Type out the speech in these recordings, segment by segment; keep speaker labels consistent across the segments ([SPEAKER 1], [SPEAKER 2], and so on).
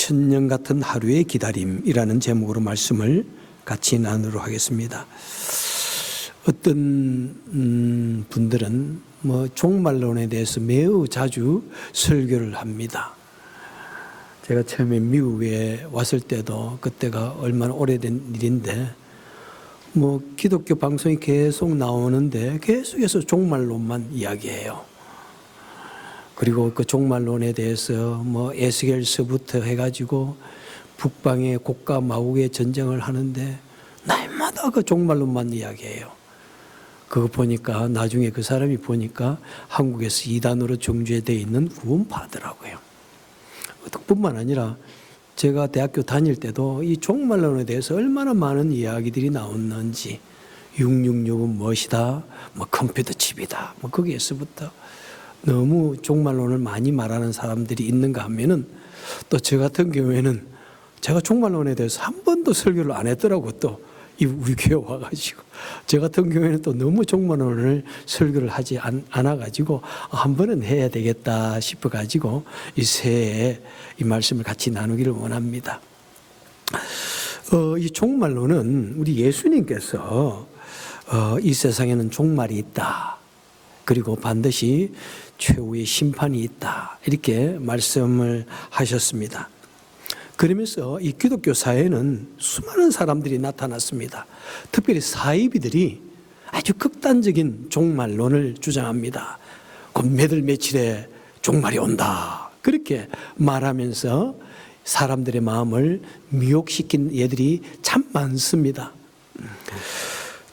[SPEAKER 1] 천년 같은 하루의 기다림이라는 제목으로 말씀을 같이 나누도록 하겠습니다. 어떤 분들은 종말론에 대해서 매우 자주 설교를 합니다. 제가 처음에 미국에 왔을 때도 그때가 얼마나 오래된 일인데 기독교 방송이 계속 나오는데 계속해서 종말론만 이야기해요. 그리고 그 종말론에 대해서 에스겔서부터 해가지고 북방의 곡과 마곡의 전쟁을 하는데 날마다 그 종말론만 이야기해요. 그거 보니까 나중에 그 사람이 보니까 한국에서 이단으로 정죄되어 있는 구원파더라고요. 뿐만 아니라 제가 대학교 다닐 때도 이 종말론에 대해서 얼마나 많은 이야기들이 나왔는지 666은 무엇이다, 컴퓨터 칩이다, 거기에서부터 너무 종말론을 많이 말하는 사람들이 있는가 하면은 또 저 같은 경우에는 제가 종말론에 대해서 한 번도 설교를 안 했더라고. 또 우리 교회 와가지고 저 같은 경우에는 또 너무 종말론을 설교를 하지 않아가지고 한 번은 해야 되겠다 싶어가지고 이 새해에 이 말씀을 같이 나누기를 원합니다. 이 종말론은 우리 예수님께서 이 세상에는 종말이 있다. 그리고 반드시 최후의 심판이 있다. 이렇게 말씀을 하셨습니다. 그러면서 이 기독교 사회에는 수많은 사람들이 나타났습니다. 특별히 사이비들이 아주 극단적인 종말론을 주장합니다. 곧 몇월 며칠에 종말이 온다. 그렇게 말하면서 사람들의 마음을 미혹시킨 예들이 참 많습니다.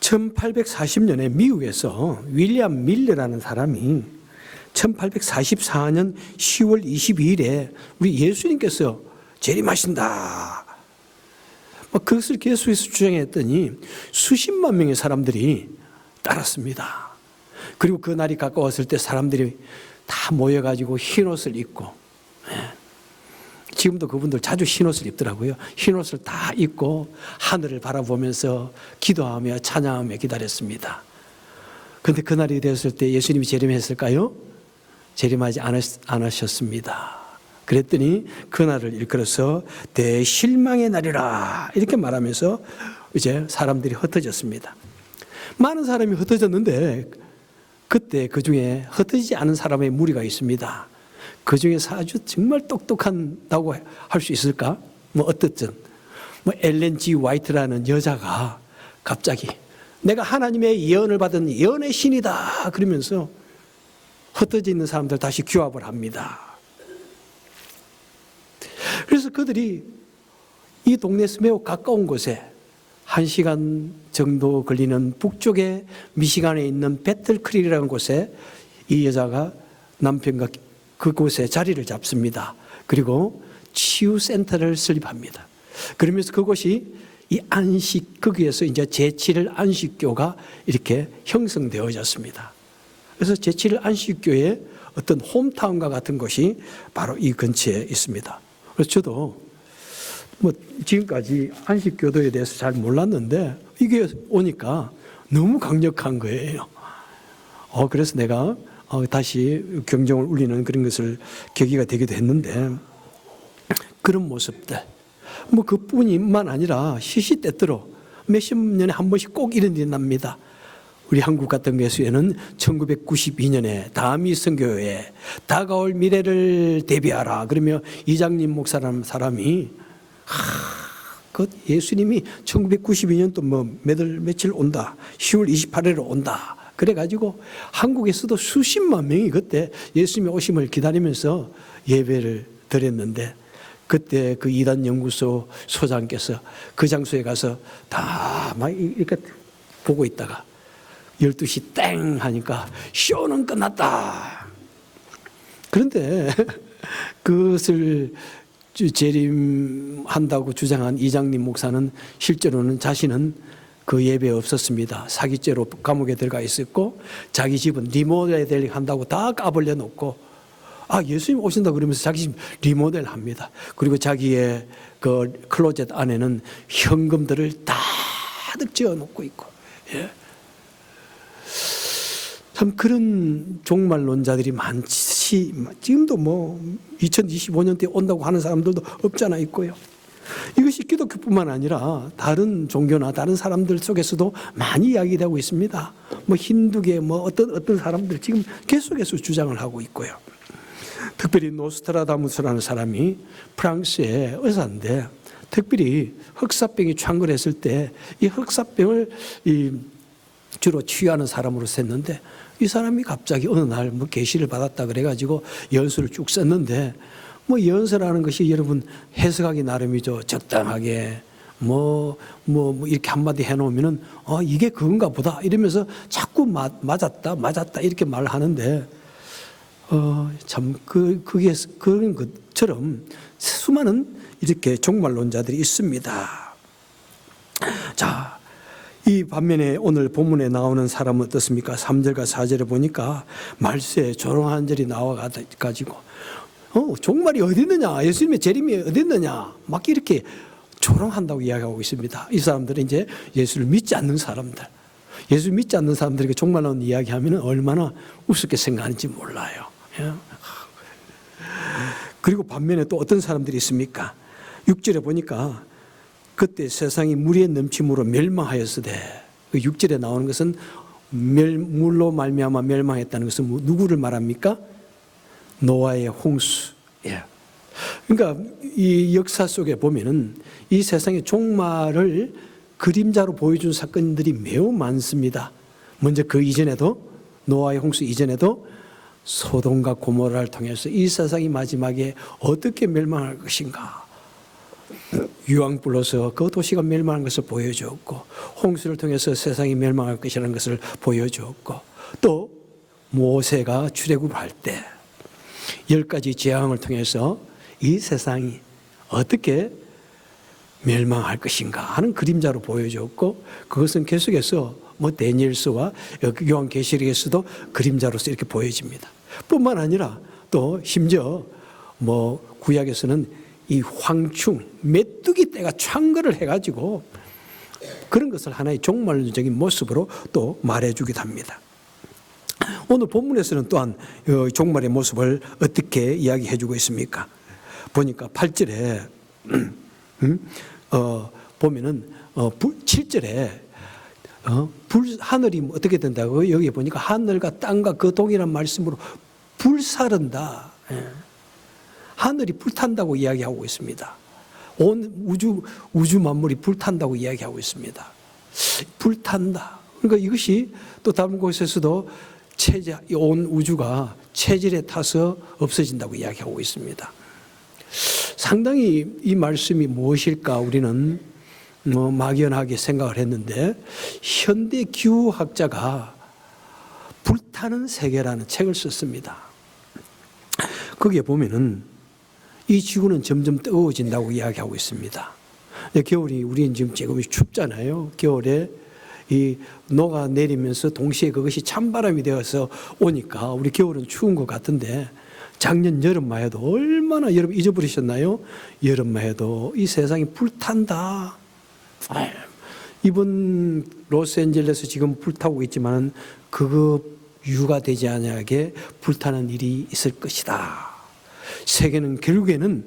[SPEAKER 1] 1840년에 미국에서 윌리엄 밀러라는 사람이 1844년 10월 22일에 우리 예수님께서 재림하신다. 그것을 계속해서 주장했더니 수십만 명의 사람들이 따랐습니다. 그리고 그 날이 가까웠을 때 사람들이 다 모여가지고 흰옷을 입고, 지금도 그분들 자주 흰옷을 입더라고요. 흰옷을 다 입고 하늘을 바라보면서 기도하며 찬양하며 기다렸습니다. 그런데 그날이 되었을 때 예수님이 재림했을까요? 재림하지 않으셨습니다. 그랬더니 그날을 일컬어서 대실망의 날이라 이렇게 말하면서 이제 사람들이 흩어졌습니다. 많은 사람이 흩어졌는데 그때 그 중에 흩어지지 않은 사람의 무리가 있습니다. 그 중에서 아주 정말 똑똑한다고 할 수 있을까? 어떻든 엘렌 G 화이트라는 여자가 갑자기 내가 하나님의 예언을 받은 예언의 신이다 그러면서 흩어져 있는 사람들 다시 규합을 합니다. 그래서 그들이 이 동네에서 매우 가까운 곳에 1시간 정도 걸리는 북쪽에 미시간에 있는 배틀크릭이라는 곳에 이 여자가 남편과 그곳에 자리를 잡습니다. 그리고 치유센터를 설립합니다. 그러면서 그곳이 이 거기에서 이제 제7일 안식교가 이렇게 형성되어졌습니다. 그래서 제7일 안식교의 어떤 홈타운과 같은 곳이 바로 이 근처에 있습니다. 그래서 저도 지금까지 안식교도에 대해서 잘 몰랐는데 이게 오니까 너무 강력한 거예요. 그래서 내가 다시 경종을 울리는 그런 것을 계기가 되기도 했는데 그런 모습들 그뿐만 아니라 시시때때로 몇십 년에 한 번씩 꼭 이런 일이 납니다. 우리 한국 같은 경우에는 1992년에 다미 선교회에 다가올 미래를 대비하라 그러며 이장님 목사라는 사람이 그 예수님이 1992년 또 며칠 온다 10월 28일에 온다 그래가지고 한국에서도 수십만 명이 그때 예수님의 오심을 기다리면서 예배를 드렸는데 그때 그 이단 연구소 소장께서 그 장소에 가서 다 막 이렇게 보고 있다가 12시 땡 하니까 쇼는 끝났다. 그런데 그것을 재림한다고 주장한 이장님 목사는 실제로는 자신은 그 예배에 없었습니다. 사기죄로 감옥에 들어가 있었고 자기 집은 리모델 한다고 다 까불려 놓고 예수님 오신다 그러면서 자기 집 리모델 합니다. 그리고 자기의 그 클로젯 안에는 현금들을 다득 지어 놓고 있고 참 그런 종말론자들이 많지 지금도 뭐 2025년대에 온다고 하는 사람들도 없잖아 있고요. 이것이 기독교뿐만 아니라 다른 종교나 다른 사람들 속에서도 많이 이야기되고 있습니다. 뭐 힌두계 뭐 어떤 사람들 지금 계속해서 주장을 하고 있고요. 특별히 노스트라다무스라는 사람이 프랑스의 의사인데 특별히 흑사병이 창궐했을 때 이 흑사병을 주로 치유하는 사람으로 셌는데 이 사람이 갑자기 어느 날 뭐 계시를 받았다 그래가지고 연수를 쭉 썼는데 뭐 연서라는 것이 여러분 해석하기 나름이죠. 적당하게 뭐 이렇게 한마디 해놓으면은 이게 그건가 보다 이러면서 자꾸 맞았다 이렇게 말을 하는데 참 그게 그런 것처럼 수많은 이렇게 종말론자들이 있습니다. 자, 이 반면에 오늘 본문에 나오는 사람은 어떻습니까? 3절과 4절에 보니까 말세에 조롱한 절이 나와가지고 종말이 어디 있느냐, 예수님의 재림이 어디 있느냐 막 이렇게 조롱한다고 이야기하고 있습니다. 이 사람들은 이제 예수를 믿지 않는 사람들, 예수 믿지 않는 사람들에게 종말론 이야기하면 얼마나 우습게 생각하는지 몰라요. 그리고 반면에 또 어떤 사람들이 있습니까? 6절에 보니까 그때 세상이 물에 넘침으로 멸망하였으되, 그 6절에 나오는 것은 물로 말미암아 멸망했다는 것은 누구를 말합니까? 노아의 홍수. 예. 그러니까 이 역사 속에 보면은 이 세상의 종말을 그림자로 보여준 사건들이 매우 많습니다. 먼저 그 이전에도, 노아의 홍수 이전에도 소돔과 고모라를 통해서 이 세상이 마지막에 어떻게 멸망할 것인가, 유황불로서 그 도시가 멸망한 것을 보여주었고, 홍수를 통해서 세상이 멸망할 것이라는 것을 보여주었고, 또 모세가 출애굽할 때 10가지 재앙을 통해서 이 세상이 어떻게 멸망할 것인가 하는 그림자로 보여주었고, 그것은 계속해서 뭐 다니엘서와 요한계시록에서도 그림자로서 이렇게 보여집니다. 뿐만 아니라 또 심지어 뭐 구약에서는 이 황충, 메뚜기 떼가 창궐을 해가지고 그런 것을 하나의 종말적인 모습으로 또 말해주기도 합니다. 오늘 본문에서는 또한 종말의 모습을 어떻게 이야기해주고 있습니까? 보니까 8절에 보면은 7절에 하늘이 어떻게 된다고 여기 보니까 하늘과 땅과 그 동일한 말씀으로 불사른다. 하늘이 불탄다고 이야기하고 있습니다. 온 우주 만물이 불탄다고 이야기하고 있습니다. 불탄다. 그러니까 이것이 또 다른 곳에서도 온 우주가 체질에 타서 없어진다고 이야기하고 있습니다. 상당히 이 말씀이 무엇일까 우리는 막연하게 생각을 했는데, 현대 기후학자가 불타는 세계라는 책을 썼습니다. 거기에 보면은 이 지구는 점점 뜨거워진다고 이야기하고 있습니다. 겨울이 우리는 지금 조금 춥잖아요. 겨울에 이 녹아 내리면서 동시에 그것이 찬바람이 되어서 오니까 우리 겨울은 추운 것 같은데, 작년 여름만 해도 얼마나 여러분 잊어버리셨나요? 여름만 해도 이 세상이 불탄다. 이번 로스앤젤레스 지금 불타고 있지만 그거 유가되지 않게 불타는 일이 있을 것이다. 세계는 결국에는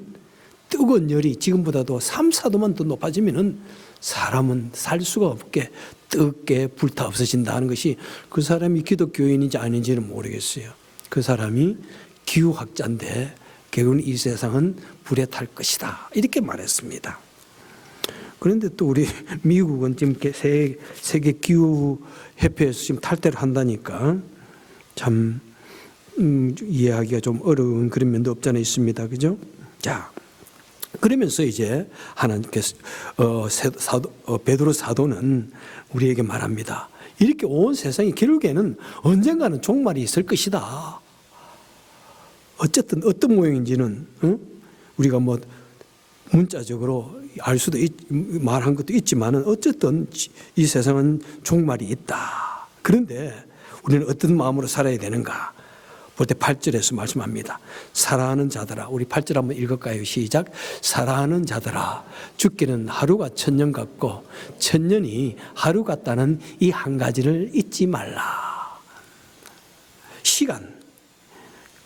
[SPEAKER 1] 뜨거운 열이 지금보다도 3, 4도만 더 높아지면은 사람은 살 수가 없게 뜨겁게 불타 없어진다는 것이, 그 사람이 기독교인인지 아닌지는 모르겠어요. 그 사람이 기후학자인데 결국은 이 세상은 불에 탈 것이다 이렇게 말했습니다. 그런데 또 우리 미국은 지금 세계 기후협회에서 지금 탈퇴를 한다니까 참 이해하기가 좀 어려운 그런 면도 없잖아 있습니다. 그죠? 자, 그러면서 이제 하나님께서 베드로 사도는 우리에게 말합니다. 이렇게 온 세상이 결국에는 언젠가는 종말이 있을 것이다. 어쨌든 어떤 모양인지는 우리가 뭐 문자적으로 알 수도 말한 것도 있지만은 어쨌든 이 세상은 종말이 있다. 그런데 우리는 어떤 마음으로 살아야 되는가? 볼 때 8절에서 말씀합니다. 사랑하는 자들아, 우리 8절 한번 읽을까요? 시작. 사랑하는 자들아, 죽기는 하루가 천년 같고 천년이 하루 같다는 이 한 가지를 잊지 말라. 시간,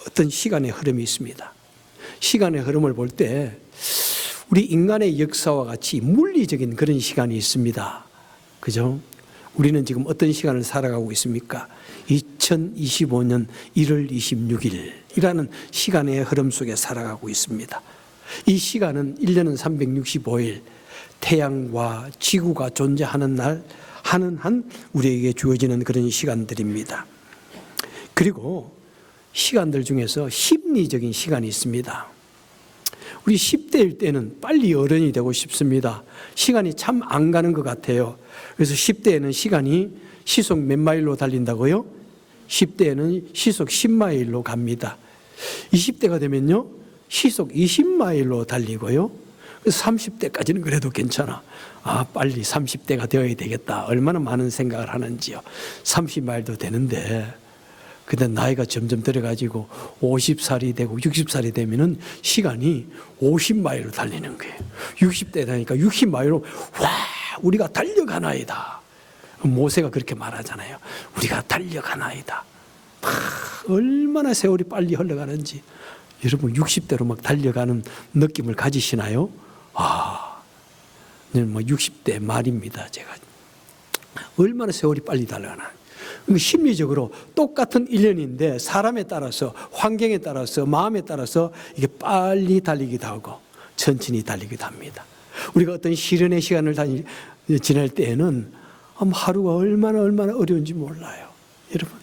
[SPEAKER 1] 어떤 시간의 흐름이 있습니다. 시간의 흐름을 볼 때 우리 인간의 역사와 같이 물리적인 그런 시간이 있습니다. 그죠? 우리는 지금 어떤 시간을 살아가고 있습니까? 2025년 1월 26일이라는 시간의 흐름 속에 살아가고 있습니다. 이 시간은 1년은 365일 태양과 지구가 존재하는 날 하는 한 우리에게 주어지는 그런 시간들입니다. 그리고 시간들 중에서 심리적인 시간이 있습니다. 우리 10대일 때는 빨리 어른이 되고 싶습니다. 시간이 참 안 가는 것 같아요. 그래서 10대에는 시간이 시속 몇 마일로 달린다고요? 10대에는 시속 10마일로 갑니다. 20대가 되면요 시속 20마일로 달리고요. 그래서 30대까지는 그래도 괜찮아. 빨리 30대가 되어야 되겠다. 얼마나 많은 생각을 하는지요. 30마일도 되는데 근데 나이가 점점 들어가지고 50살이 되고 60살이 되면은 시간이 50마일로 달리는 거예요. 60대 되니까 60마일로 와 우리가 달려가나이다. 모세가 그렇게 말하잖아요. 우리가 달려가나이다. 얼마나 세월이 빨리 흘러가는지 여러분 60대로 막 달려가는 느낌을 가지시나요? 뭐 60대 말입니다. 제가 얼마나 세월이 빨리 달려가나. 심리적으로 똑같은 1년인데 사람에 따라서 환경에 따라서 마음에 따라서 이게 빨리 달리기도 하고 천천히 달리기도 합니다. 우리가 어떤 시련의 시간을 지날 때에는 하루가 얼마나 어려운지 몰라요. 여러분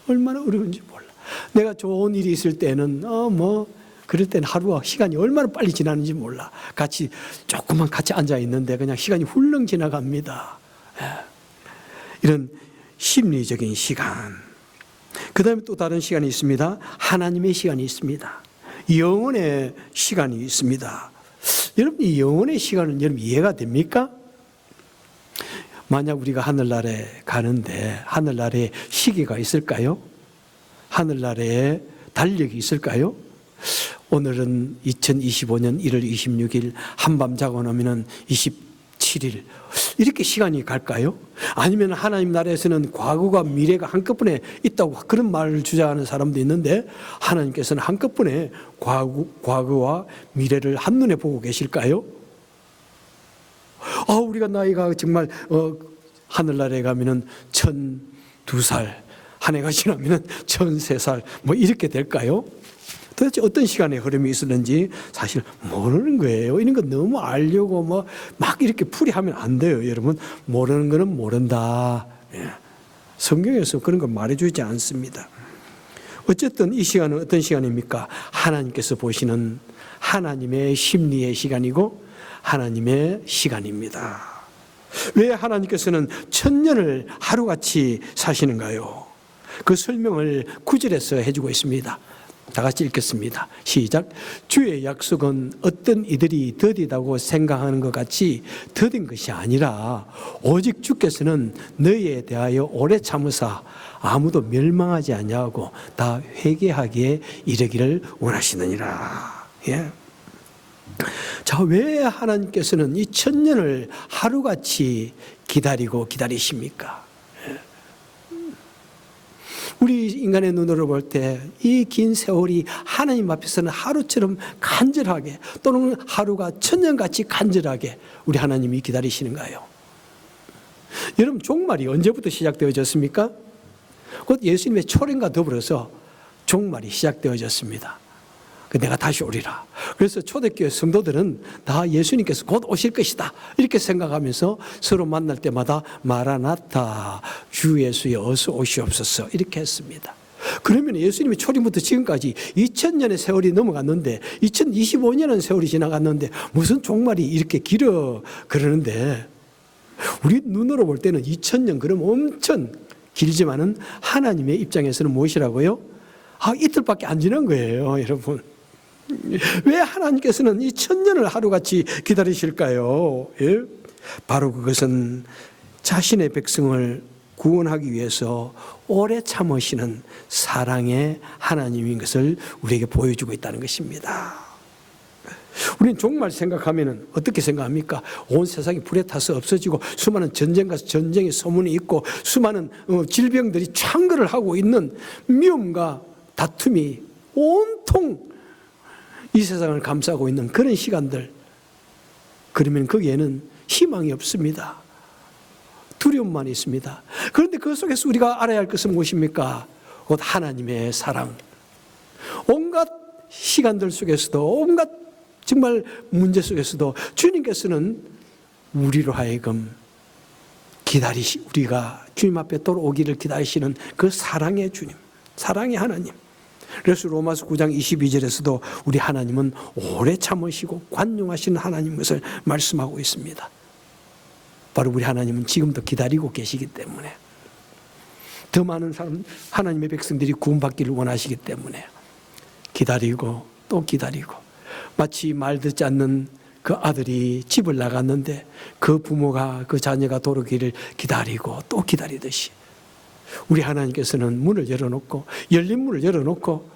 [SPEAKER 1] 얼마나 어려운지 몰라. 내가 좋은 일이 있을 때는 그럴 때는 하루가 시간이 얼마나 빨리 지나는지 몰라. 조금만 같이 앉아 있는데 그냥 시간이 훌렁 지나갑니다. 이런 심리적인 시간. 그 다음에 또 다른 시간이 있습니다. 하나님의 시간이 있습니다. 영혼의 시간이 있습니다. 여러분 이 영혼의 시간은 여러분 이해가 됩니까? 만약 우리가 하늘나라에 가는데 하늘나라에 시계가 있을까요? 하늘나라에 달력이 있을까요? 오늘은 2025년 1월 26일 한밤 자고 나면은 27일 이렇게 시간이 갈까요? 아니면 하나님 나라에서는 과거가 미래가 한꺼번에 있다고 그런 말을 주장하는 사람도 있는데 하나님께서는 한꺼번에 과거와 미래를 한눈에 보고 계실까요? 우리가 나이가 정말 하늘나라에 가면은 1002살, 한 해가 지나면은 1003살 뭐 이렇게 될까요? 도대체 어떤 시간의 흐름이 있었는지 사실 모르는 거예요. 이런 거 너무 알려고 막 이렇게 풀이하면 안 돼요. 여러분 모르는 거는 모른다. 성경에서 그런 거 말해주지 않습니다. 어쨌든 이 시간은 어떤 시간입니까? 하나님께서 보시는 하나님의 심리의 시간이고 하나님의 시간입니다. 왜 하나님께서는 1000년을 하루같이 사시는가요? 그 설명을 9절에서 해주고 있습니다. 다 같이 읽겠습니다. 시작. 주의 약속은 어떤 이들이 더디다고 생각하는 것 같이 더딘 것이 아니라 오직 주께서는 너희에 대하여 오래 참으사 아무도 멸망하지 아니하고 다 회개하기에 이르기를 원하시느니라. 자, 왜 하나님께서는 이 1000년을 하루같이 기다리십니까? 우리 인간의 눈으로 볼 때 이 긴 세월이 하나님 앞에서는 하루처럼 간절하게 또는 하루가 1000년같이 간절하게 우리 하나님이 기다리시는가요? 여러분 종말이 언제부터 시작되어졌습니까? 곧 예수님의 초림과 더불어서 종말이 시작되어졌습니다. 내가 다시 오리라. 그래서 초대교회 성도들은 다 예수님께서 곧 오실 것이다 이렇게 생각하면서 서로 만날 때마다 마라나타 주 예수여 어서 오시옵소서 이렇게 했습니다. 그러면 예수님의 초림부터 지금까지 2000년의 세월이 넘어갔는데 2025년은 세월이 지나갔는데 무슨 종말이 이렇게 길어 그러는데 우리 눈으로 볼 때는 2000년 그럼 엄청 길지만은 하나님의 입장에서는 무엇이라고요? 이틀밖에 안 지난 거예요, 여러분. 왜 하나님께서는 이 1000년을 하루같이 기다리실까요? 바로 그것은 자신의 백성을 구원하기 위해서 오래 참으시는 사랑의 하나님인 것을 우리에게 보여주고 있다는 것입니다. 우리는 종말 생각하면 어떻게 생각합니까? 온 세상이 불에 타서 없어지고 수많은 전쟁과 전쟁의 소문이 있고 수많은 질병들이 창궐을 하고 있는 미움과 다툼이 온통 이 세상을 감싸고 있는 그런 시간들, 그러면 거기에는 희망이 없습니다. 두려움만 있습니다. 그런데 그 속에서 우리가 알아야 할 것은 무엇입니까? 곧 하나님의 사랑. 온갖 시간들 속에서도, 온갖 정말 문제 속에서도 주님께서는 우리로 하여금 우리가 주님 앞에 돌아오기를 기다리시는 그 사랑의 주님, 사랑의 하나님. 그래서 로마서 9장 22절에서도 우리 하나님은 오래 참으시고 관용하시는 하나님 것을 말씀하고 있습니다. 바로 우리 하나님은 지금도 기다리고 계시기 때문에, 더 많은 사람, 하나님의 백성들이 구원받기를 원하시기 때문에 기다리고 또 기다리고, 마치 말 듣지 않는 그 아들이 집을 나갔는데 그 부모가 그 자녀가 돌아오기를 기다리고 또 기다리듯이 우리 하나님께서는 문을 열어놓고, 열린 문을 열어놓고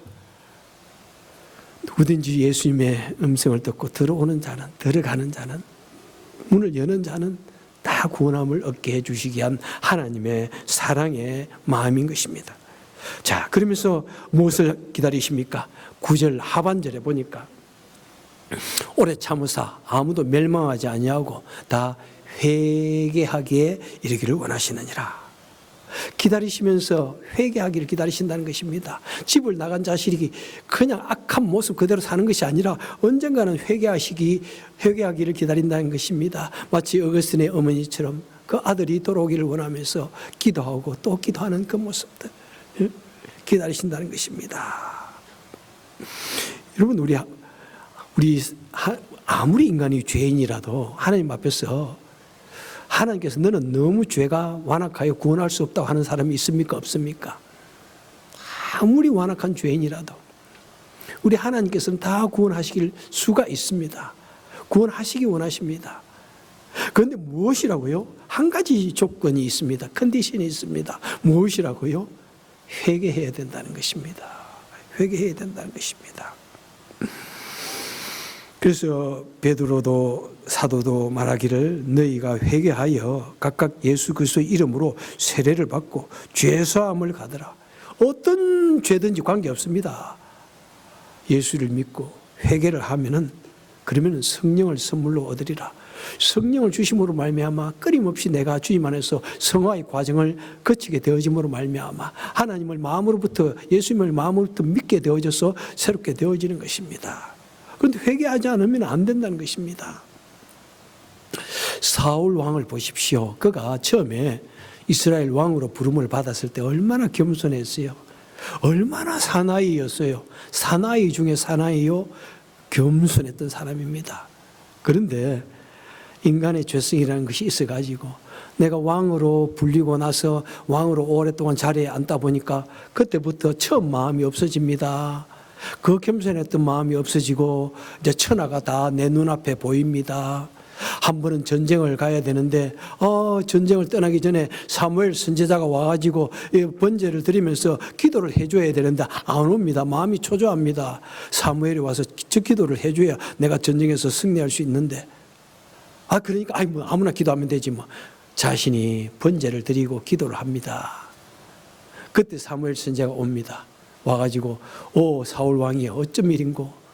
[SPEAKER 1] 누구든지 예수님의 음성을 듣고 들어오는 자는, 들어가는 자는, 문을 여는 자는 다 구원함을 얻게 해주시기 위한 하나님의 사랑의 마음인 것입니다. 자, 그러면서 무엇을 기다리십니까? 9절 하반절에 보니까 오래 참으사 아무도 멸망하지 아니하고 다 회개하기에 이르기를 원하시느니라. 기다리시면서 회개하기를 기다리신다는 것입니다. 집을 나간 자식이 그냥 악한 모습 그대로 사는 것이 아니라 언젠가는 회개하기를 기다린다는 것입니다. 마치 어거스틴의 어머니처럼 그 아들이 돌아오기를 원하면서 기도하고 또 기도하는 그 모습들 기다리신다는 것입니다. 여러분, 우리 아무리 인간이 죄인이라도 하나님 앞에서 하나님께서 너는 너무 죄가 완악하여 구원할 수 없다고 하는 사람이 있습니까? 없습니까? 아무리 완악한 죄인이라도 우리 하나님께서는 다 구원하시길 수가 있습니다. 구원하시기 원하십니다. 그런데 무엇이라고요? 한 가지 조건이 있습니다. 컨디션이 있습니다. 무엇이라고요? 회개해야 된다는 것입니다. 회개해야 된다는 것입니다. 그래서 베드로도 사도도 말하기를 너희가 회개하여 각각 예수 그리스도의 이름으로 세례를 받고 죄사함을 받으라. 어떤 죄든지 관계없습니다. 예수를 믿고 회개를 하면은, 그러면은 성령을 선물로 얻으리라. 성령을 주심으로 말미암아 끊임없이 내가 주님 안에서 성화의 과정을 거치게 되어짐으로 말미암아 하나님을 마음으로부터, 예수님을 마음으로부터 믿게 되어져서 새롭게 되어지는 것입니다. 그런데 회개하지 않으면 안 된다는 것입니다. 사울 왕을 보십시오. 그가 처음에 이스라엘 왕으로 부름을 받았을 때 얼마나 겸손했어요. 얼마나 사나이였어요. 사나이 중에 사나이요, 겸손했던 사람입니다. 그런데 인간의 죄성이라는 것이 있어가지고 내가 왕으로 불리고 나서 왕으로 오랫동안 자리에 앉다 보니까 그때부터 처음 마음이 없어집니다. 그 겸손했던 마음이 없어지고 이제 천하가 다 내 눈앞에 보입니다. 한 번은 전쟁을 가야 되는데 전쟁을 떠나기 전에 사무엘 선지자가 와가지고 번제를 드리면서 기도를 해줘야 되는데 안 옵니다. 마음이 초조합니다. 사무엘이 와서 저 기도를 해줘야 내가 전쟁에서 승리할 수 있는데, 그러니까 뭐 아무나 기도하면 되지 뭐. 자신이 번제를 드리고 기도를 합니다. 그때 사무엘 선지자가 옵니다. 와가지고 사울 왕이여, 어쩜 일인고?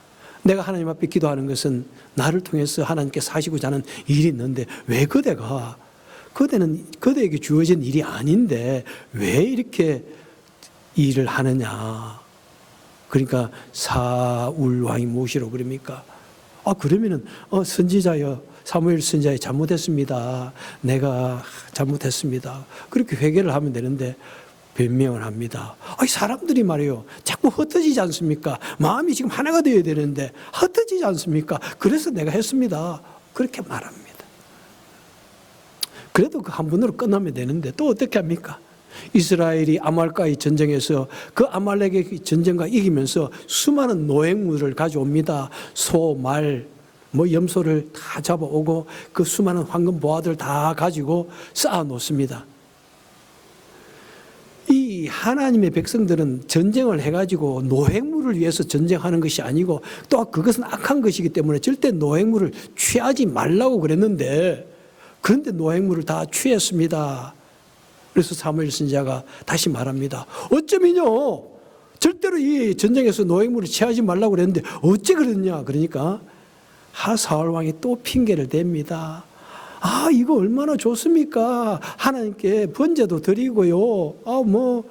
[SPEAKER 1] 내가 하나님 앞에 기도하는 것은 나를 통해서 하나님께서 하시고자 하는 일이 있는데 왜 그대에게 주어진 일이 아닌데 왜 이렇게 일을 하느냐? 그러니까 사울 왕이 무엇이라고 그럽니까? 그러면은 선지자여, 사무엘 선지자여, 잘못했습니다. 내가 잘못했습니다. 그렇게 회개를 하면 되는데 변명을 합니다. 사람들이 말이에요, 자꾸 흩어지지 않습니까? 마음이 지금 하나가 되어야 되는데 흩어지지 않습니까? 그래서 내가 했습니다. 그렇게 말합니다. 그래도 그 한 번으로 끝나면 되는데 또 어떻게 합니까? 이스라엘이 아말렉과의 전쟁에서 그 아말렉의 전쟁과 이기면서 수많은 노획물을 가져옵니다. 소, 말, 염소를 다 잡아오고 그 수많은 황금 보화들 다 가지고 쌓아 놓습니다. 이 하나님의 백성들은 전쟁을 해가지고 노획물을 위해서 전쟁하는 것이 아니고 또 그것은 악한 것이기 때문에 절대 노획물을 취하지 말라고 그랬는데, 그런데 노획물을 다 취했습니다. 그래서 사무엘 선지자가 다시 말합니다. 어쩌면요, 절대로 이 전쟁에서 노획물을 취하지 말라고 그랬는데 어째 그러냐. 그러니까 사울 왕이 또 핑계를 댑니다. 이거 얼마나 좋습니까? 하나님께 번제도 드리고요. 뭐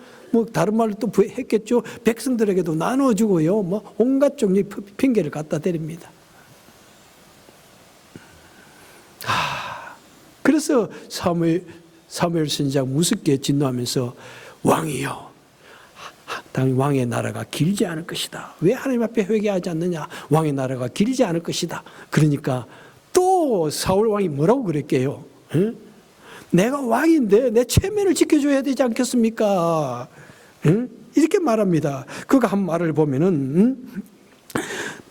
[SPEAKER 1] 다른 말로 또 했겠죠. 백성들에게도 나눠주고요. 뭐 온갖 종류의 핑계를 갖다 대립니다. 그래서 사무엘 선지자가 무섭게 진노하면서 왕이여, 당연히 왕의 나라가 길지 않을 것이다. 왜 하나님 앞에 회개하지 않느냐? 왕의 나라가 길지 않을 것이다. 그러니까 또 사울 왕이 뭐라고 그랬게요? 응? 내가 왕인데 내 체면을 지켜줘야 되지 않겠습니까? 응? 이렇게 말합니다. 그가 한 말을 보면은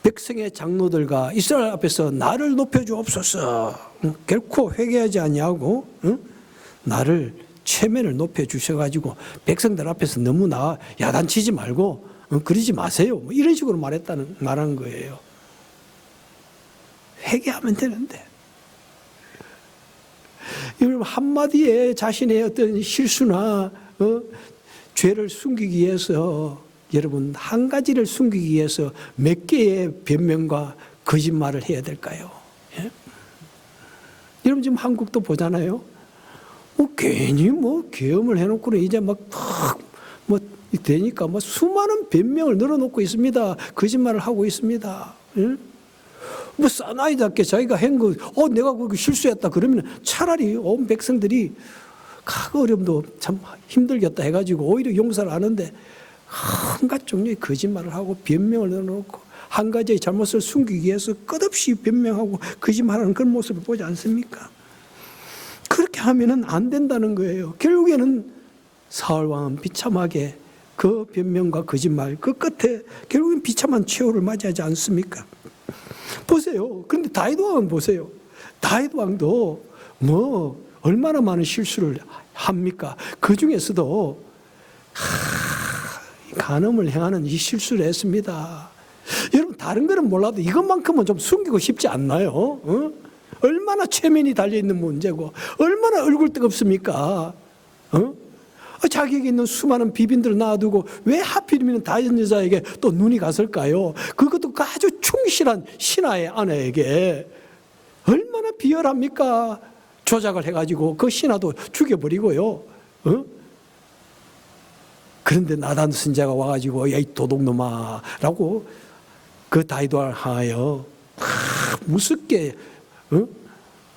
[SPEAKER 1] 백성의 장로들과 이스라엘 앞에서 나를 높여주옵소서. 결코 회개하지 아니하고 나를 체면을 높여주셔가지고 백성들 앞에서 너무 야단치지 말고 그러지 마세요. 뭐 이런 식으로 말한 거예요. 회개하면 되는데. 여러분 한마디에 자신의 어떤 실수나 죄를 숨기기 위해서 여러분 한 가지를 숨기기 위해서 몇 개의 변명과 거짓말을 해야 될까요? 예? 여러분 지금 한국도 보잖아요. 괜히 계엄을 해놓고는 이제 되니까 수많은 변명을 늘어놓고 있습니다. 거짓말을 하고 있습니다. 예? 사나이답게 자기가 한 거, 내가 그렇게 실수했다 그러면 차라리 온 백성들이 각 어려움도 참 힘들겠다 해가지고 오히려 용서를 하는데 한갖 종류의 거짓말을 하고 변명을 넣어놓고 한 가지의 잘못을 숨기기 위해서 끝없이 변명하고 거짓말하는 그런 모습을 보지 않습니까? 그렇게 하면은 안 된다는 거예요. 결국에는 사울 왕은 비참하게 그 변명과 거짓말 그 끝에 결국엔 비참한 최후를 맞이하지 않습니까? 보세요. 그런데 다윗 왕은 보세요. 다윗 왕도 얼마나 많은 실수를 합니까? 그 중에서도 간음을 행하는 이 실수를 했습니다. 여러분 다른 거는 몰라도 이것만큼은 좀 숨기고 싶지 않나요? 얼마나 체면이 달려있는 문제고 얼마나 얼굴 뜨겁습니까? 자기에게 있는 수많은 비빈들을 놔두고 왜 하필이면 다윗 여자에게 또 눈이 갔을까요? 그것도 아주 충실한 신하의 아내에게 얼마나 비열합니까? 조작을 해가지고 그 신하도 죽여버리고요. 그런데 나단 선지자가 와가지고 야 이 도둑놈아 라고 그 다윗 왕을 하여 무섭게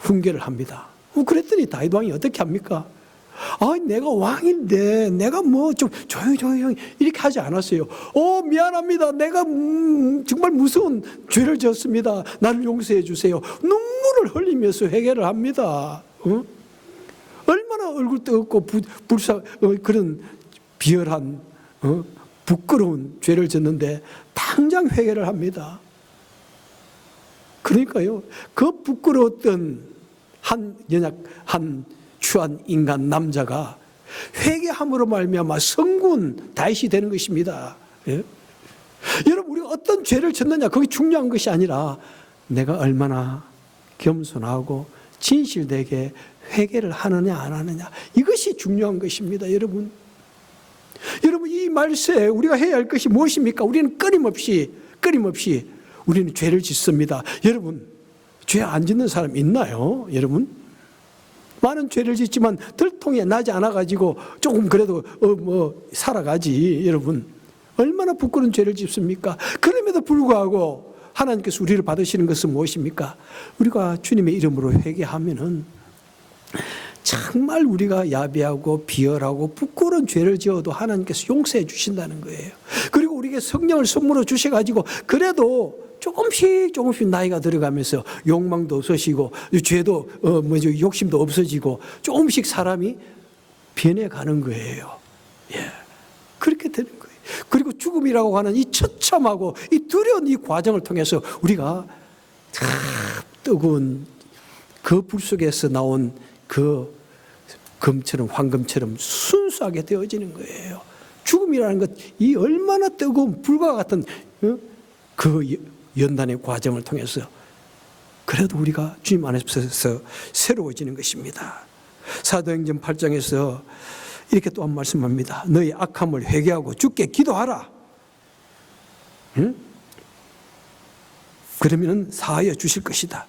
[SPEAKER 1] 훈계를 합니다. 그랬더니 다윗 왕이 어떻게 합니까? 내가 왕인데 내가 좀 조용히 이렇게 하지 않았어요. 미안합니다. 내가 정말 무서운 죄를 지었습니다. 나를 용서해 주세요. 눈물을 흘리면서 회개를 합니다. 얼마나 얼굴 뜨겁고 그런 비열한 부끄러운 죄를 졌는데 당장 회개를 합니다. 그러니까요, 그 부끄러웠던 한 추한 인간 남자가 회개함으로 말미암아 성군 다윗이 되는 것입니다. 예? 여러분 우리가 어떤 죄를 졌느냐 그게 중요한 것이 아니라 내가 얼마나 겸손하고 진실되게 회개를 하느냐 안 하느냐 이것이 중요한 것입니다. 여러분 이 말세에 우리가 해야 할 것이 무엇입니까? 우리는 끊임없이 우리는 죄를 짓습니다. 여러분 죄 안 짓는 사람 있나요? 여러분 많은 죄를 짓지만 들통에 나지 않아가지고 조금 그래도 살아가지. 여러분 얼마나 부끄러운 죄를 짓습니까? 그럼에도 불구하고 하나님께서 우리를 받으시는 것은 무엇입니까? 우리가 주님의 이름으로 회개하면은 정말 우리가 야비하고 비열하고 부끄러운 죄를 지어도 하나님께서 용서해 주신다는 거예요. 그리고 우리에게 성령을 선물로 주셔가지고 그래도 조금씩 나이가 들어가면서 욕망도 없어지고 죄도 욕심도 없어지고 조금씩 사람이 변해가는 거예요. 예, 그렇게 되는 거예요. 그리고 죽음이라고 하는 이 처참하고 이 두려운 이 과정을 통해서 우리가 뜨거운 그 불 속에서 나온 그 금처럼 황금처럼 순수하게 되어지는 거예요. 죽음이라는 것, 이 얼마나 뜨거운 불과 같은 그 연단의 과정을 통해서 그래도 우리가 주님 안에서 새로워지는 것입니다. 사도행전 8장에서 이렇게 또한 말씀합니다. 너희 악함을 회개하고 주께 기도하라. 응? 그러면 사하여 주실 것이다.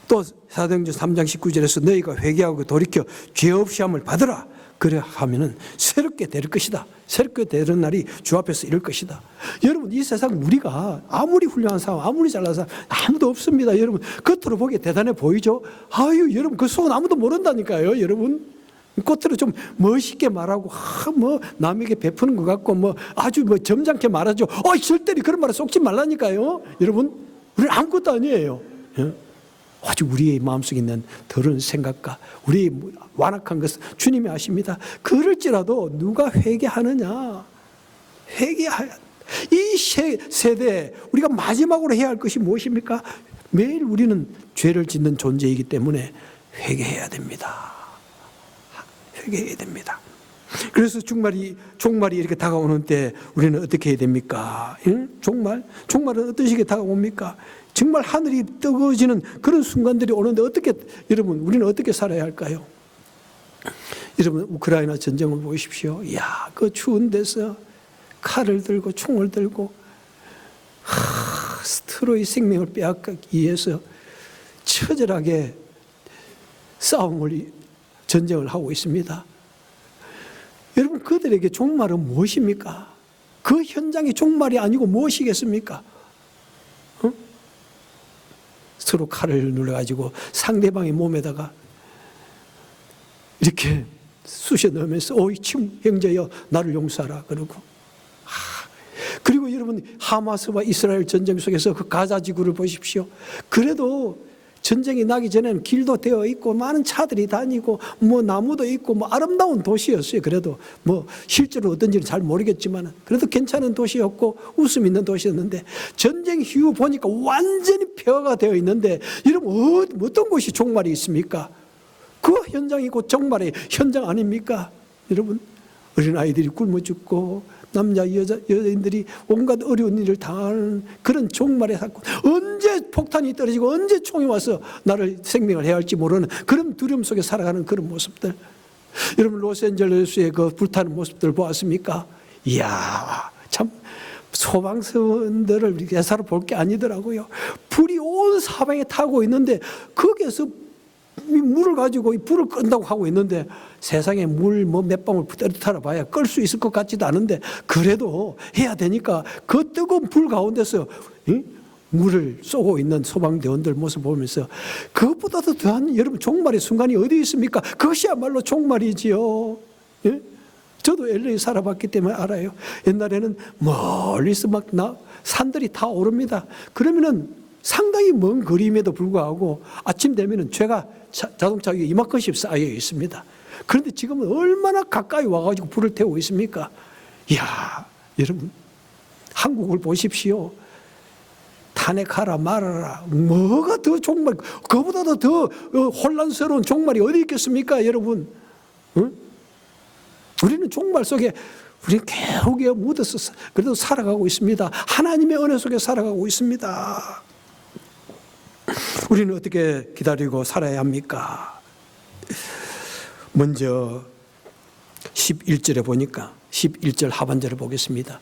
[SPEAKER 1] 또 사도행전 3장 19절에서 너희가 회개하고 돌이켜 죄 없이 함을 받으라. 그래 하면은 새롭게 될 것이다. 새롭게 되는 날이 주 앞에서 이럴 것이다. 여러분, 이 세상 우리가 아무리 훌륭한 사람, 아무리 잘난 사람 아무도 없습니다. 여러분, 겉으로 보기에 대단해 보이죠? 아유, 여러분, 그 속은 아무도 모른다니까요. 여러분, 겉으로 좀 멋있게 말하고 뭐 남에게 베푸는 것 같고 뭐 아주 뭐 점잖게 말하죠. 절대 그런 말에 속지 말라니까요. 여러분, 우리는 아무것도 아니에요. 예? 아주 우리의 마음속에 있는 더러운 생각과 우리의 완악한 것은 주님이 아십니다. 그럴지라도 누가 회개하느냐? 이 세대에 우리가 마지막으로 해야 할 것이 무엇입니까? 매일 우리는 죄를 짓는 존재이기 때문에 회개해야 됩니다. 회개해야 됩니다. 그래서 종말이 이렇게 다가오는 때 우리는 어떻게 해야 됩니까? 응? 종말은 어떤 식으로 다가옵니까? 정말 하늘이 뜨거워지는 그런 순간들이 오는데 여러분, 우리는 어떻게 살아야 할까요? 여러분, 우크라이나 전쟁을 보십시오. 이야, 그 추운 데서 칼을 들고 총을 들고 스스로의 생명을 빼앗기 위해서 처절하게 전쟁을 하고 있습니다. 여러분, 그들에게 종말은 무엇입니까? 그 현장이 종말이 아니고 무엇이겠습니까? 서로 칼을 눌러가지고 상대방의 몸에다가 이렇게 쑤셔 넣으면서 형제여 나를 용서하라 그러고. 그리고 여러분, 하마스와 이스라엘 전쟁 속에서 그 가자 지구를 보십시오. 그래도 전쟁이 나기 전에는 길도 되어 있고 많은 차들이 다니고 뭐 나무도 있고 뭐 아름다운 도시였어요. 그래도 뭐 실제로 어떤지는 잘 모르겠지만 그래도 괜찮은 도시였고 웃음 있는 도시였는데, 전쟁 이후 보니까 완전히 폐허가 되어 있는데, 여러분, 어떤 곳이 종말이 있습니까? 그 현장이 곧 종말의 현장 아닙니까? 여러분, 어린아이들이 굶어 죽고 남자 여자인들이 온갖 어려운 일을 당하는 그런 종말의 사건, 언제 폭탄이 떨어지고 언제 총이 와서 나를 생명을 해야 할지 모르는 그런 두려움 속에 살아가는 그런 모습들. 여러분, 로스앤젤레스의 그 불타는 모습들 보았습니까? 이야, 참 소방서원들을 예사로 볼 게 아니더라고요. 불이 온 사방에 타고 있는데 거기에서 물을 가지고 불을 끈다고 하고 있는데, 세상에 물 몇 방울 떨어뜨려 봐야 끌 수 있을 것 같지도 않은데 그래도 해야 되니까 그 뜨거운 불 가운데서 물을 쏘고 있는 소방대원들 모습 보면서, 그것보다도 더한 여러분 종말의 순간이 어디 있습니까? 그것이야말로 종말이지요. 예? 저도 LA 살아봤기 때문에 알아요. 옛날에는 멀리서 막 산들이 다 오릅니다. 그러면은 상당히 먼 거리임에도 불구하고 아침 되면은 자동차 위에 이만큼씩 쌓여 있습니다. 그런데 지금은 얼마나 가까이 와가지고 불을 태우고 있습니까? 이야, 여러분, 한국을 보십시오. 탄핵하라 말아라. 뭐가 더 종말, 그보다도 더 혼란스러운 종말이 어디 있겠습니까, 여러분? 응? 우리는 종말 속에 우리는 개우게 묻어서 그래도 살아가고 있습니다. 하나님의 은혜 속에 살아가고 있습니다. 우리는 어떻게 기다리고 살아야 합니까? 먼저 11절에 보니까 11절 하반절을 보겠습니다.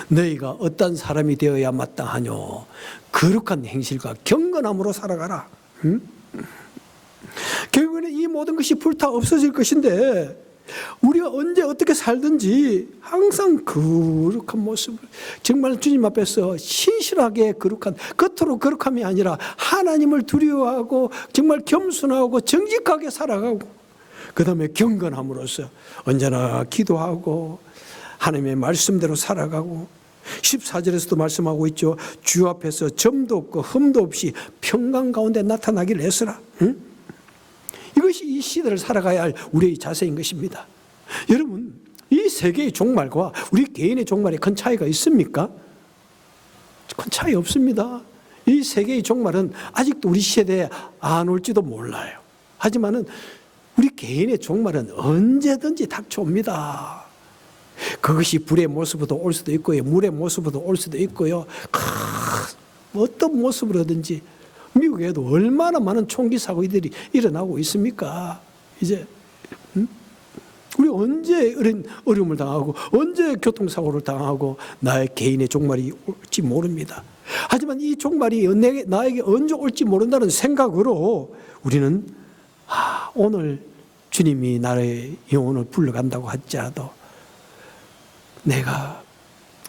[SPEAKER 1] 너희가 어떤 사람이 되어야 마땅하뇨? 거룩한 행실과 경건함으로 살아가라. 응? 결국에는 이 모든 것이 불타 없어질 것인데, 우리가 언제 어떻게 살든지 항상 거룩한 모습을, 정말 주님 앞에서 신실하게 거룩한, 겉으로 거룩함이 아니라 하나님을 두려워하고 정말 겸손하고 정직하게 살아가고, 그 다음에 경건함으로써 언제나 기도하고 하나님의 말씀대로 살아가고, 14절에서도 말씀하고 있죠. 주 앞에서 점도 없고 흠도 없이 평강 가운데 나타나기를 애쓰라. 응? 이것이 이 시대를 살아가야 할 우리의 자세인 것입니다. 여러분, 이 세계의 종말과 우리 개인의 종말에 큰 차이가 있습니까? 큰 차이 없습니다. 이 세계의 종말은 아직도 우리 세대에 안 올지도 몰라요. 하지만은 우리 개인의 종말은 언제든지 닥쳐옵니다. 그것이 불의 모습으로 올 수도 있고요, 물의 모습으로 올 수도 있고요, 어떤 모습으로든지. 미국에도 얼마나 많은 총기 사고들이 일어나고 있습니까? 이제 우리 언제 어려움을 당하고 언제 교통사고를 당하고 나의 개인의 종말이 올지 모릅니다. 하지만 이 종말이 나에게 언제 올지 모른다는 생각으로 우리는 오늘 주님이 나의 영혼을 불러간다고 할지라도 내가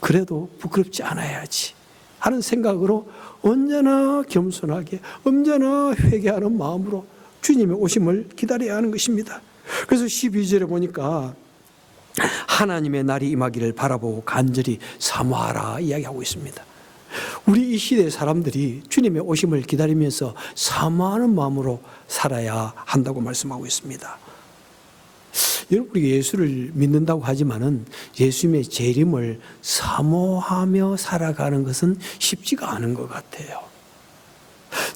[SPEAKER 1] 그래도 부끄럽지 않아야지 하는 생각으로 언제나 겸손하게 언제나 회개하는 마음으로 주님의 오심을 기다려야 하는 것입니다. 그래서 12절에 보니까 하나님의 날이 임하기를 바라보고 간절히 사모하라 이야기하고 있습니다. 우리 이 시대 사람들이 주님의 오심을 기다리면서 사모하는 마음으로 살아야 한다고 말씀하고 있습니다. 여러분, 우리가 예수를 믿는다고 하지만은 예수님의 재림을 사모하며 살아가는 것은 쉽지가 않은 것 같아요.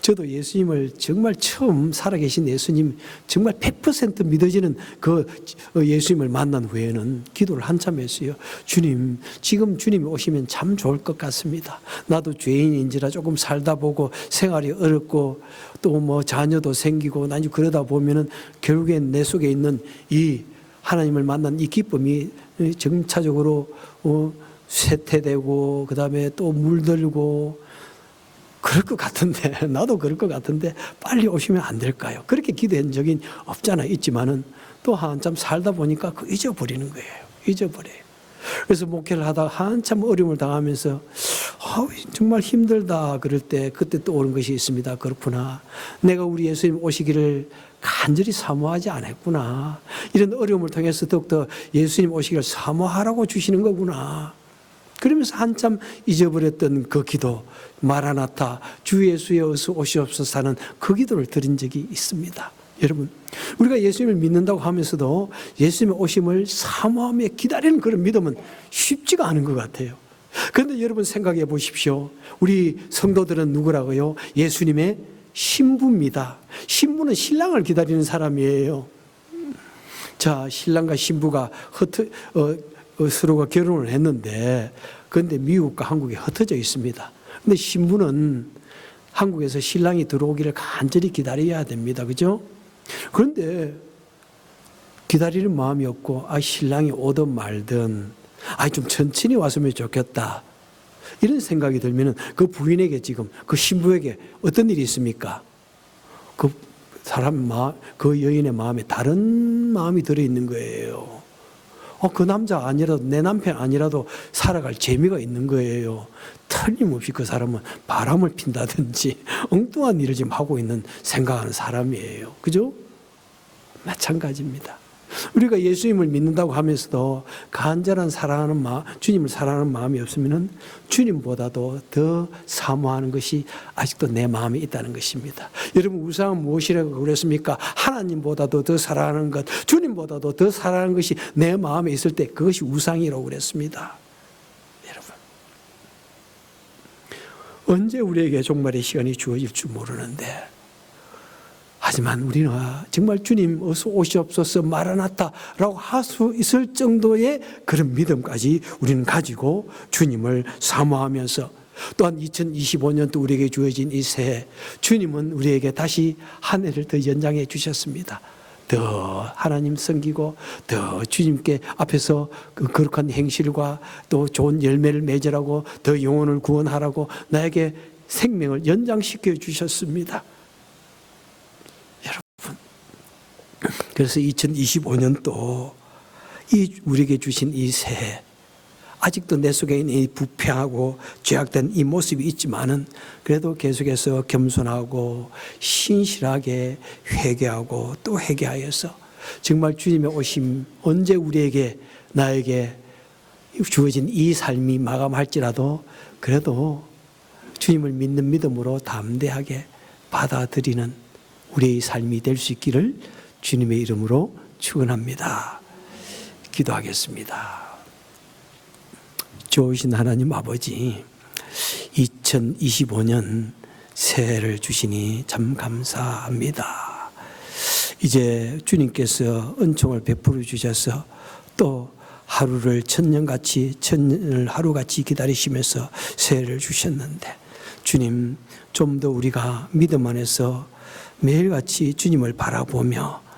[SPEAKER 1] 저도 예수님을 정말 처음 살아계신 예수님 정말 100% 믿어지는 그 예수님을 만난 후에는 기도를 한참 했어요. 주님, 지금 주님이 오시면 참 좋을 것 같습니다. 나도 죄인인지라 조금 살다 보고 생활이 어렵고 또 뭐 자녀도 생기고 난 그러다 보면은 결국엔 내 속에 있는 이 하나님을 만난 이 기쁨이 점차적으로 쇠퇴되고 그다음에 또 물들고 그럴 것 같은데, 나도 그럴 것 같은데 빨리 오시면 안 될까요? 그렇게 기도한 적이 없잖아요. 있지만은 또 한참 살다 보니까 그 잊어버리는 거예요. 잊어버려요. 그래서 목회를 하다가 한참 어려움을 당하면서 정말 힘들다 그럴 때 그때 또 오는 것이 있습니다. 그렇구나. 내가 우리 예수님 오시기를 간절히 사모하지 않았구나. 이런 어려움을 통해서 더욱더 예수님 오시기를 사모하라고 주시는 거구나. 그러면서 한참 잊어버렸던 그 기도, 마라나타, 주 예수여 어서 오시옵소서 하는 그 기도를 드린 적이 있습니다. 여러분, 우리가 예수님을 믿는다고 하면서도 예수님의 오심을 사모하며 기다리는 그런 믿음은 쉽지가 않은 것 같아요. 그런데 여러분 생각해 보십시오. 우리 성도들은 누구라고요? 예수님의 신부입니다. 신부는 신랑을 기다리는 사람이에요. 자, 신랑과 신부가 서로가 결혼을 했는데 그런데 미국과 한국에 흩어져 있습니다. 근데 신부는 한국에서 신랑이 들어오기를 간절히 기다려야 됩니다. 그죠? 그런데 기다리는 마음이 없고 신랑이 오든 말든 좀 천천히 왔으면 좋겠다. 이런 생각이 들면은 그 부인에게 지금 그 신부에게 어떤 일이 있습니까? 그 그 여인의 마음에 다른 마음이 들어있는 거예요. 그 남자 아니라도 내 남편 아니라도 살아갈 재미가 있는 거예요. 틀림없이 그 사람은 바람을 핀다든지 엉뚱한 일을 지금 하고 있는 생각하는 사람이에요. 그죠? 마찬가지입니다. 우리가 예수님을 믿는다고 하면서도 간절한 사랑하는 마음, 주님을 사랑하는 마음이 없으면 주님보다도 더 사모하는 것이 아직도 내 마음에 있다는 것입니다. 여러분, 우상은 무엇이라고 그랬습니까? 하나님보다도 더 사랑하는 것, 주님보다도 더 사랑하는 것이 내 마음에 있을 때 그것이 우상이라고 그랬습니다. 여러분, 언제 우리에게 종말의 시간이 주어질 줄 모르는데 하지만 우리는 정말 주님 어서 오시옵소서 마라나타라고 할 수 있을 정도의 그런 믿음까지 우리는 가지고 주님을 사모하면서 또한 2025년도 우리에게 주어진 이 새해 주님은 우리에게 다시 한 해를 더 연장해 주셨습니다. 더 하나님 섬기고 더 주님께 앞에서 그 거룩한 행실과 또 좋은 열매를 맺으라고 더 영혼을 구원하라고 나에게 생명을 연장시켜 주셨습니다. 그래서 2025년도 우리에게 주신 이 새해 아직도 내 속에 있는 이 부패하고 죄악된 이 모습이 있지만은 그래도 계속해서 겸손하고 신실하게 회개하고 또 회개하여서 정말 주님의 오심 언제 나에게 주어진 이 삶이 마감할지라도 그래도 주님을 믿는 믿음으로 담대하게 받아들이는 우리의 삶이 될 수 있기를 주님의 이름으로 축원합니다. 기도하겠습니다. 좋으신 하나님 아버지, 2025년 새해를 주시니 참 감사합니다. 이제 주님께서 은총을 베풀어 주셔서 또 하루를 천년을 하루같이 기다리시면서 새해를 주셨는데 주님, 좀 더 우리가 믿음 안에서 매일같이 주님을 바라보며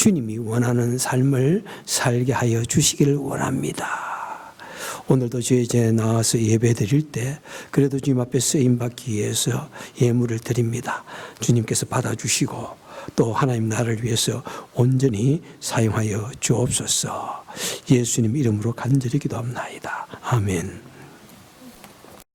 [SPEAKER 1] 주님이 원하는 삶을 살게 하여 주시기를 원합니다. 오늘도 주의 제에 나와서 예배 드릴 때 그래도 주님 앞에 쓰임받기 위해서 예물을 드립니다. 주님께서 받아주시고 또 하나님 나라를 위해서 온전히 사용하여 주옵소서. 예수님 이름으로 간절히 기도합나이다. 아멘.